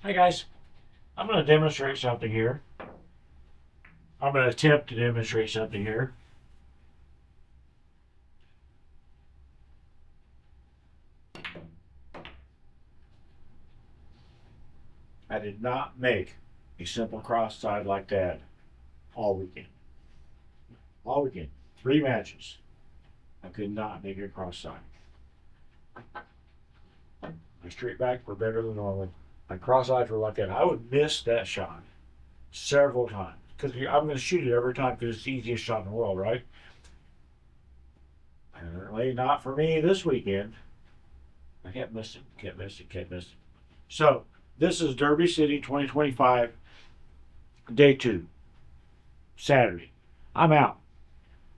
Hi guys, I'm going to demonstrate something here. I'm going to attempt to demonstrate something here. I did not make a simple cross side like that all weekend. All weekend. 3 matches. I could not make a cross side. My straight back were better than normal. My cross sides were like that. I would miss that shot several times because I'm going to shoot it every time because it's the easiest shot in the world, right? Apparently not for me this weekend. I kept missing, kept missing, kept missing. So this is Derby City 2025, day 2, Saturday. I'm out.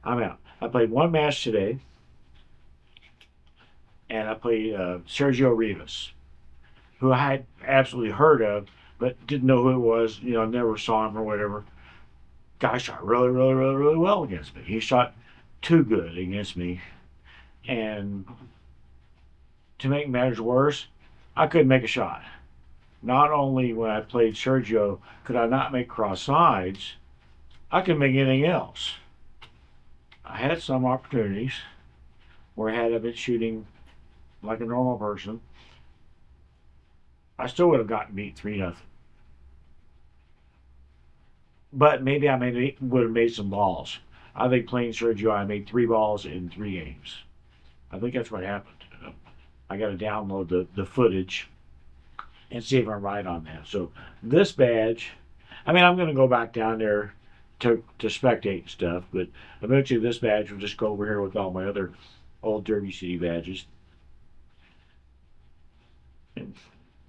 I'm out. I played one match today, and I played Sergio Rivas, who I had absolutely heard of, but didn't know who it was. You know, never saw him or whatever. Guy shot really, really, really, really well against me. He shot too good against me, and to make matters worse, I couldn't make a shot. Not only when I played Sergio could I not make cross sides, I couldn't make anything else. I had some opportunities where had I been shooting like a normal person, I still would have gotten beat 3-0. But maybe would have made some balls. I think playing Sergio, I made 3 balls in 3 games. I think that's what happened. I got to download the footage and see if I'm right on that. So this badge, I mean, I'm going to go back down there to spectate and stuff, but eventually this badge will just go over here with all my other old Derby City badges. And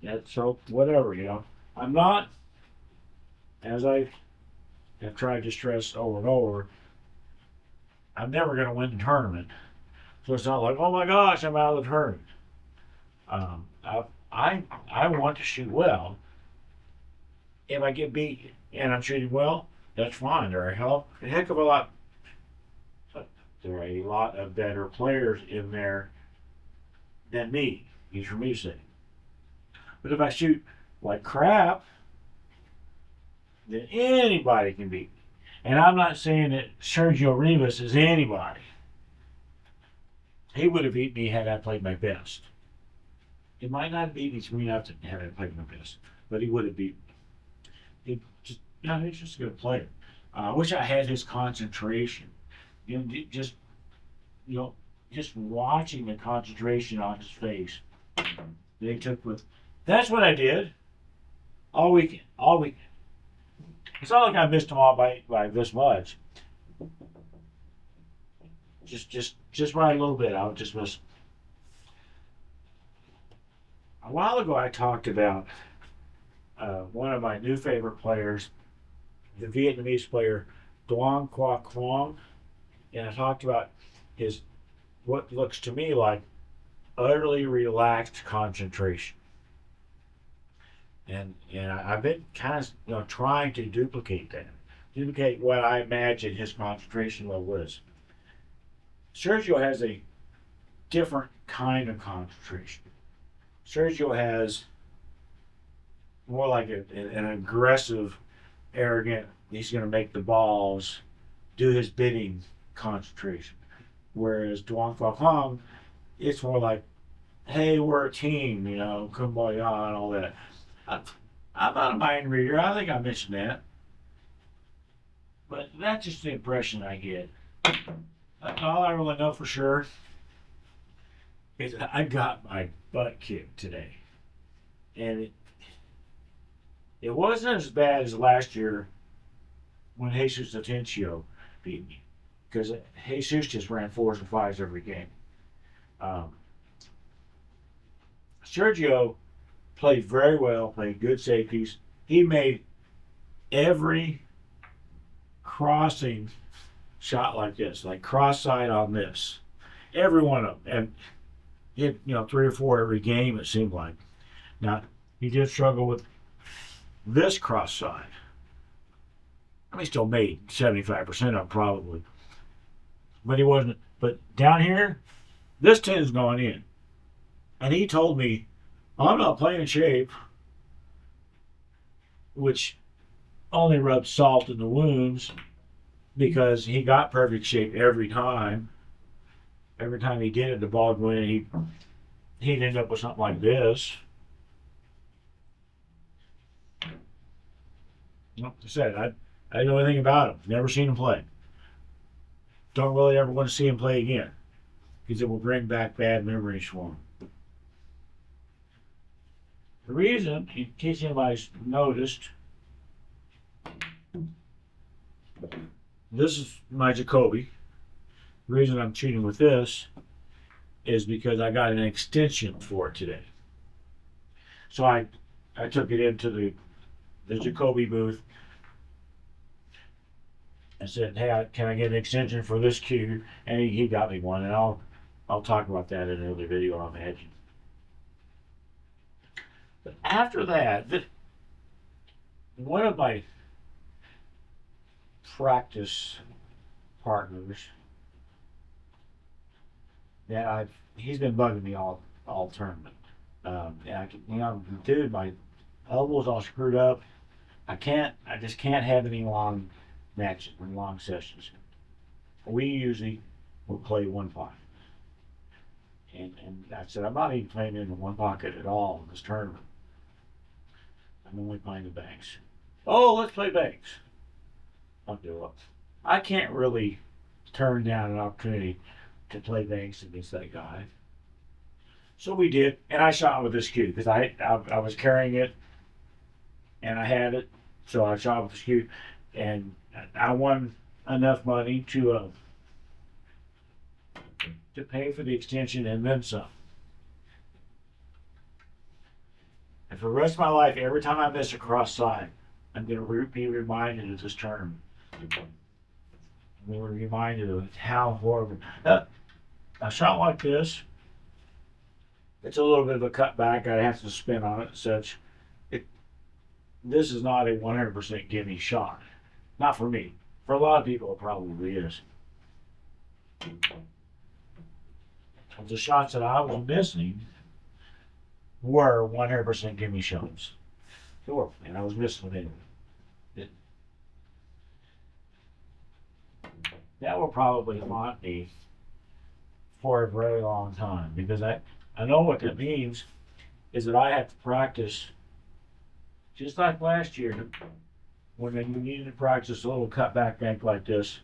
that's so whatever, you know. I'm not, as I have tried to stress over and over, I'm never going to win the tournament. So it's not like, oh my gosh, I'm out of the tournament. Um, I, I want to shoot well. If I get beat and I'm shooting well, that's fine. There are a heck of a lot. There are a lot of better players in there than me. Easy for me to say. But if I shoot like crap, then anybody can beat me. And I'm not saying that Sergio Rivas is anybody. He would have beat me had I played my best. It might not beat me 3-0 had I played my best, but he would have beat me. He's just a good player. I wish I had his concentration. You know, you know, just watching the concentration on his face that he took with. That's what I did all weekend. All weekend. It's not like I missed him all by this much. Just by a little bit. I would just miss. A while ago, I talked about one of my new favorite players, the Vietnamese player Duong Qua Quang, and I talked about his what looks to me like utterly relaxed concentration. And I've been kind of trying to duplicate what I imagine his concentration level is. Sergio has a different kind of concentration. Sergio has more like an aggressive, arrogant, he's going to make the balls, do his bidding concentration. Whereas Duong Fa Hong, it's more like, hey, we're a team, you know, kumbaya and all that. I'm not a mind reader. I think I mentioned that. But that's just the impression I get. All I really know for sure is that I got my butt kicked today. And it wasn't as bad as last year when Jesus Atencio beat me. Because Jesus just ran 4s and 5s every game. Sergio played very well, played good safeties. He made every crossing shot like this, like cross side on this. Every one of them. And hit, 3 or 4 every game, it seemed like. Now, he did struggle with this cross side. I mean, he still made 75% of them probably. But he wasn't. But down here, this 10 is going in. And he told me, I'm not playing in shape. which only rubbed salt in the wounds because he got perfect shape every time. Every time he did it, the ball would win. He'd end up with something like this. Like I said, I didn't know anything about him. Never seen him play. Don't really ever want to see him play again because it will bring back bad memories for him. The reason, in case anybody's noticed, this is my Jacoby. The reason I'm cheating with this is because I got an extension for it today. So I took it into the Jacoby booth and said, "Hey, can I get an extension for this cue?" And he got me one, and I'll talk about that in another video, I imagine. But after that, one of my practice partners that he's been bugging me all tournament. And dude, my elbow's all screwed up. I just can't have any long matches, long sessions. We usually will play one pocket. And I said, I'm not even playing in the one pocket at all in this tournament. I'm only playing the banks. Oh, let's play banks. I'll do it. I can't really turn down an opportunity to play banks against that guy. So we did, and I shot with this cue because I was carrying it, and I had it, so I shot with this cue, and I won enough money to pay for the extension and then some. And for the rest of my life, every time I miss a cross side, I'm going to be reminded of this tournament. I'm going to be reminded of how horrible. A shot like this, it's a little bit of a cutback. I have to spin on it and such. This is not a 100% gimme shot. Not for me. For a lot of people, it probably is. The shots that I was missing were 100% gimme shots. They were, and I was missing them. That will probably haunt me for a very long time because I know what that means is that I have to practice just like last year when you needed to practice a little cutback bank like this.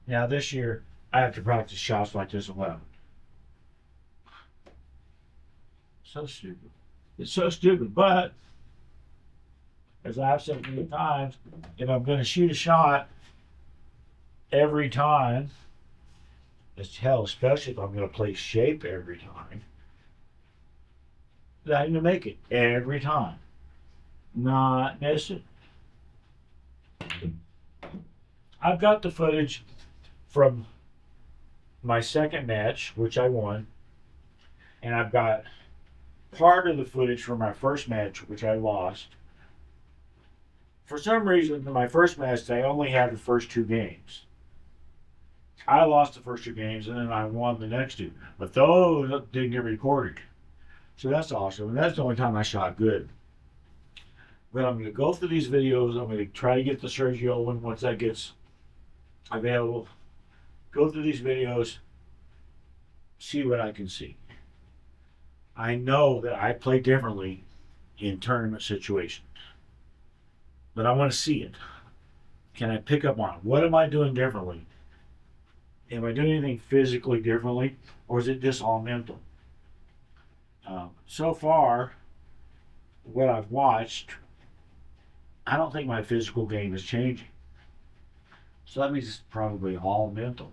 Now this year I have to practice shots like this as well. So stupid. It's so stupid, but as I've said many times, if I'm going to shoot a shot every time, as hell, especially if I'm going to play shape every time, then I'm going to make it every time. Not miss it. I've got the footage from my second match, which I won, and I've got part of the footage from my first match, which I lost. For some reason, in my first match, I only had the first two games. I lost the first two games, and then I won the next two. But those didn't get recorded. So that's awesome. And that's the only time I shot good. But I'm going to go through these videos. I'm going to try to get the Sergio one once that gets available. Go through these videos, see what I can see. I know that I play differently in tournament situations. But I want to see it. Can I pick up on it? What am I doing differently? Am I doing anything physically differently? Or is it just all mental? So far, what I've watched, I don't think my physical game is changing. So that means it's probably all mental.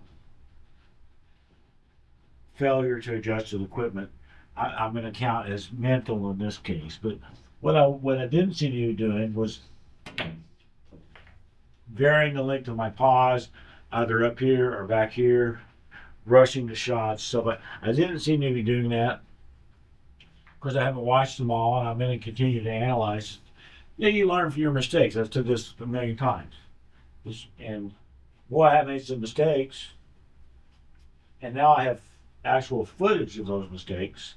Failure to adjust to the equipment, I'm going to count as mental in this case. But what I didn't seem to be doing was varying the length of my pause, either up here or back here, rushing the shots. So, but I didn't seem to be doing that because I haven't watched them all, and I'm going to continue to analyze. Yeah, you learn from your mistakes. I've said this a million times. And boy, I have made some mistakes, and now I have actual footage of those mistakes,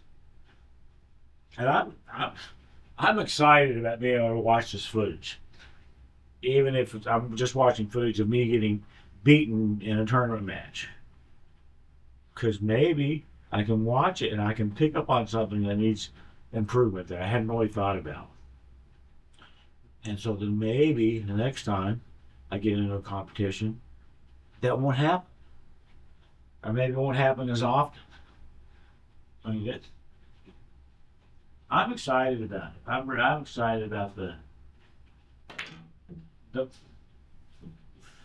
and I'm excited about being able to watch this footage, even if I'm just watching footage of me getting beaten in a tournament match, because maybe I can watch it and I can pick up on something that needs improvement that I hadn't really thought about. And so then maybe the next time I get into a competition, that won't happen. Or maybe it won't happen as often. I mean, I'm excited about it. I'm excited about the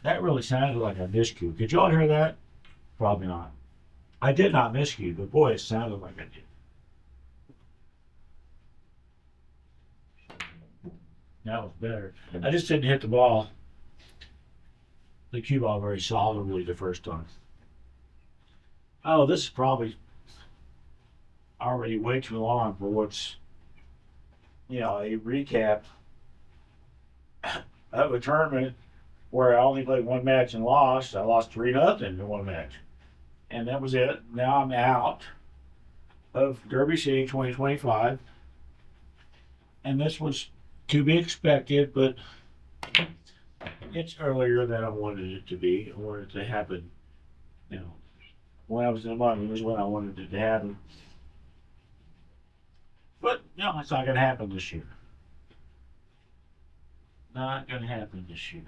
that really sounded like a miscue. Could y'all hear that? Probably not. I did not miscue, but boy, it sounded like I did. That was better. I just didn't hit the cue ball very solidly the first time. Oh, this is probably already way too long for what's, a recap of a tournament where I only played one match and lost. I lost 3-0 in one match. And that was it. Now I'm out of Derby City 2025. And this was to be expected, but it's earlier than I wanted it to be. I wanted it to happen, when I was in the money was when I wanted it to happen. But, it's not going to happen this year. Not going to happen this year.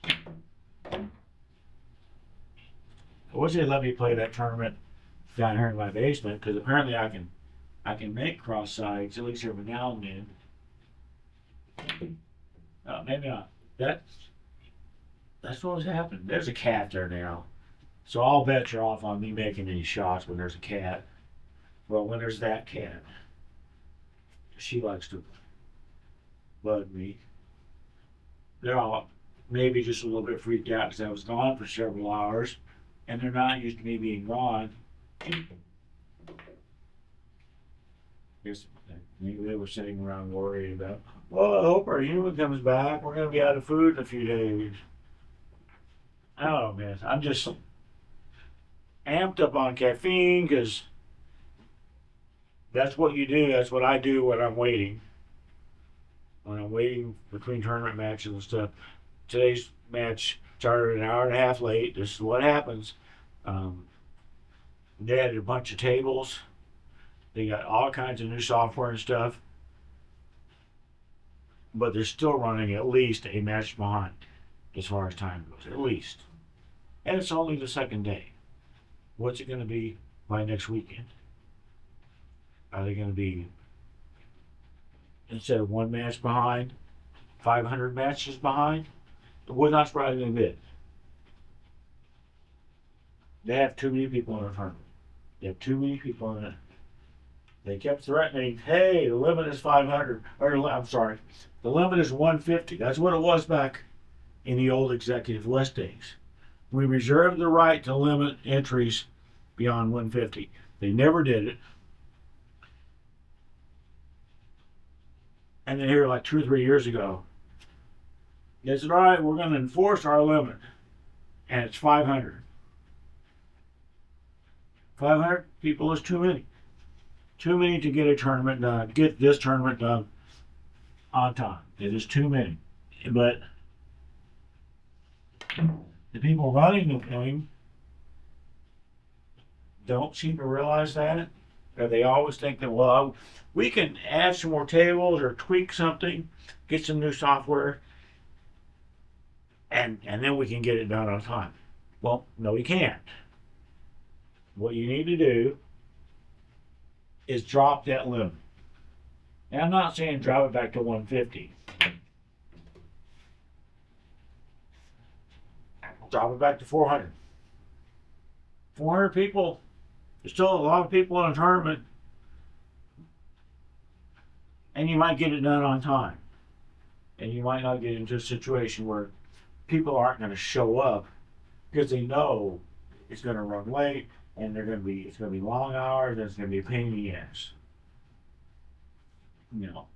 I wish they'd let me play that tournament down here in my basement, because apparently I can make cross sides at least every now and then. Maybe not. That's what was happening. There's a cat there now, so all bets are off on me making any shots when there's a cat. Well, when there's that cat, she likes to bug me. They're all maybe just a little bit freaked out because I was gone for several hours, and they're not used to me being gone. Guess maybe they were sitting around worried about, well, I hope our human comes back. We're going to be out of food in a few days. I don't know, man. I'm just amped up on caffeine because that's what you do. That's what I do when I'm waiting. When I'm waiting between tournament matches and stuff. Today's match started an hour and a half late. This is what happens. They added a bunch of tables. They got all kinds of new software and stuff. But they're still running at least a match behind as far as time goes. At least. And it's only the second day. What's it going to be by next weekend? Are they going to be, instead of one match behind, 500 matches behind? It would not surprise me a bit. They have too many people in the tournament. They have too many people in it. They kept threatening, hey, the limit is 500. Or, I'm sorry, the limit is 150. That's what it was back in the old Executive West days. We reserved the right to limit entries beyond 150. They never did it. And then here, like 2 or 3 years ago, they said, all right, we're going to enforce our limit. And it's 500. 500 people is too many. Too many to get a tournament done, get this tournament done on time. It is too many. But the people running the thing don't seem to realize that. Or they always think that, well, we can add some more tables or tweak something, get some new software, and then we can get it done on time. Well, no, we can't. What you need to do is drop that limit. Now, I'm not saying drop it back to 150. Drop it back to 400. 400 people, there's still a lot of people in a tournament, and you might get it done on time. And you might not get into a situation where people aren't going to show up because they know it's going to run late, and it's going to be long hours, and it's going to be a pain in the ass.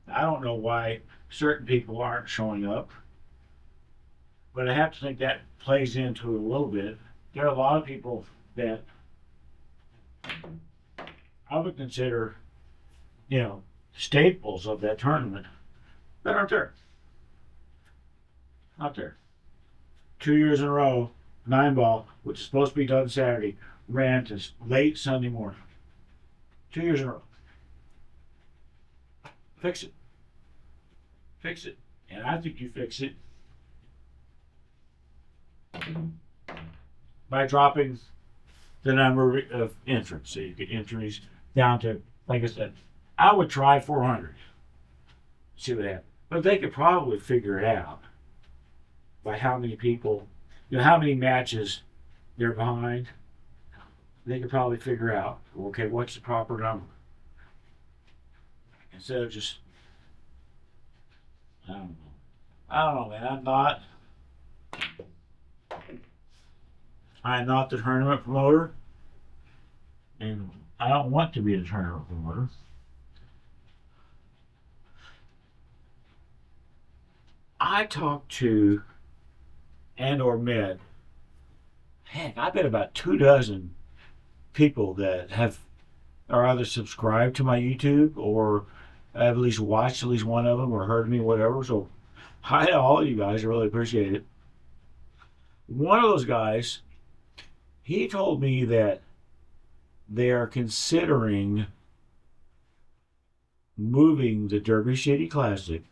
I don't know why certain people aren't showing up, but I have to think that plays into it a little bit. There are a lot of people that I would consider, staples of that tournament that aren't there. Not there. 2 years in a row, 9 ball, which is supposed to be done Saturday, ran to late Sunday morning. 2 years in a row. Fix it. Fix it. And I think you fix it by dropping the number of entrants. So you get entries down to, like I said, I would try 400. See what happens. But they could probably figure it out by how many people, how many matches they're behind. They could probably figure out, okay, what's the proper number? Instead of just, I don't know. I don't know, man. I'm not the tournament promoter, and I don't want to be the tournament promoter. I talked to and/or met, heck, I bet about 2 dozen people that are either subscribed to my YouTube or have at least watched at least one of them or heard me, whatever. So, hi to all you guys. I really appreciate it. One of those guys, he told me that they are considering moving the Derby City Classic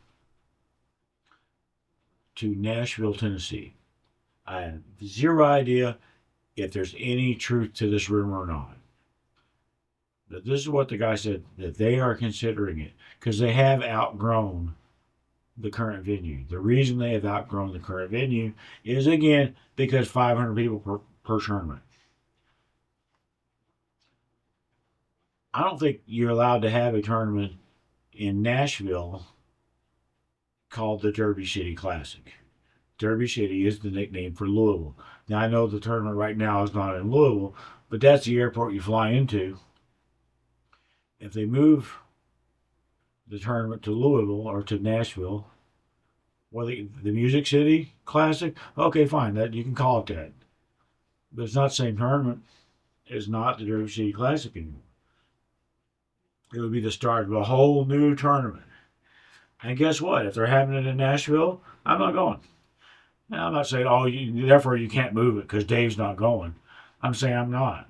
to Nashville, Tennessee. I have zero idea if there's any truth to this rumor or not. But this is what the guy said, that they are considering it because they have outgrown the current venue. The reason they have outgrown the current venue is, again, because 500 people per tournament. I don't think you're allowed to have a tournament in Nashville called the Derby City Classic. Derby City is the nickname for Louisville. Now, I know the tournament right now is not in Louisville, but that's the airport you fly into. If they move the tournament to Louisville or to Nashville, well, the Music City Classic, okay, fine, that you can call it that. But it's not the same tournament. It's not the Derby City Classic anymore. It would be the start of a whole new tournament. And guess what? If they're having it in Nashville, I'm not going. Now, I'm not saying, therefore you can't move it because Dave's not going. I'm saying I'm not.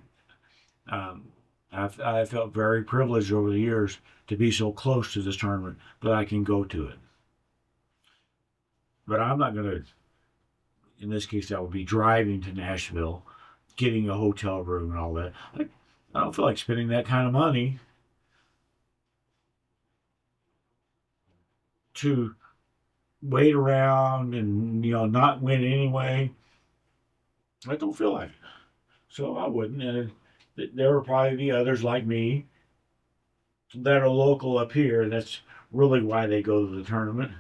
I've felt very privileged over the years to be so close to this tournament that I can go to it. But I'm not going to, in this case, I would be driving to Nashville, getting a hotel room and all that. I don't feel like spending that kind of money to wait around and not win anyway. I don't feel like it. So I wouldn't. And there will probably be others like me that are local up here. That's really why they go to the tournament.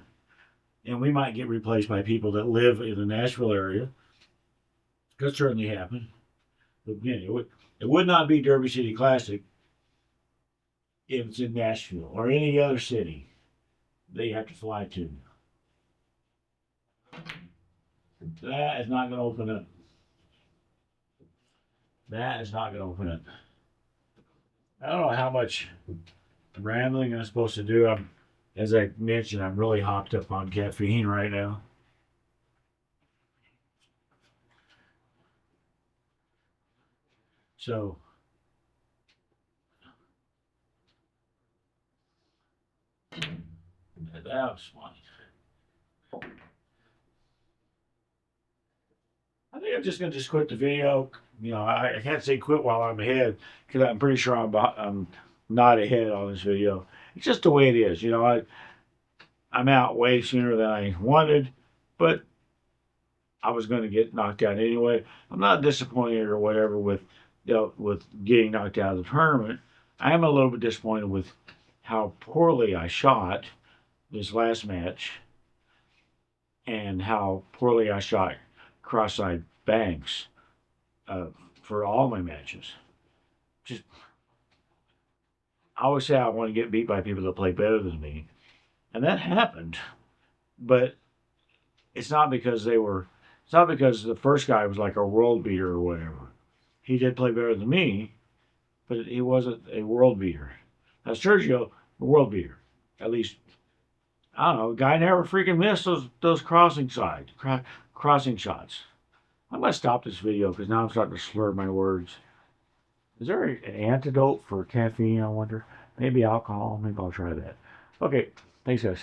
And we might get replaced by people that live in the Nashville area. Could certainly happen. But again, it would not be Derby City Classic if it's in Nashville or any other city that you have to fly to. That is not going to open up. That is not going to open up. I don't know how much rambling I'm supposed to do. As I mentioned, I'm really hopped up on caffeine right now. So, that was funny. I think I'm just going to quit the video. I can't say quit while I'm ahead because I'm pretty sure I'm not ahead on this video. It's just the way it is. I'm out way sooner than I wanted, but I was going to get knocked out anyway. I'm not disappointed or whatever with getting knocked out of the tournament. I am a little bit disappointed with how poorly I shot this last match and how poorly I shot cross-side banks for all my matches. I always say I want to get beat by people that play better than me, and that happened. But it's not because the first guy was like a world beater or whatever. He did play better than me, but he wasn't a world beater. Now Sergio, a world beater. At least, I don't know. Guy never freaking missed those crossing shots. I'm gonna stop this video because now I'm starting to slur my words. Is there an antidote for caffeine? I wonder. Maybe alcohol. Maybe I'll try that. Okay. Thanks, guys.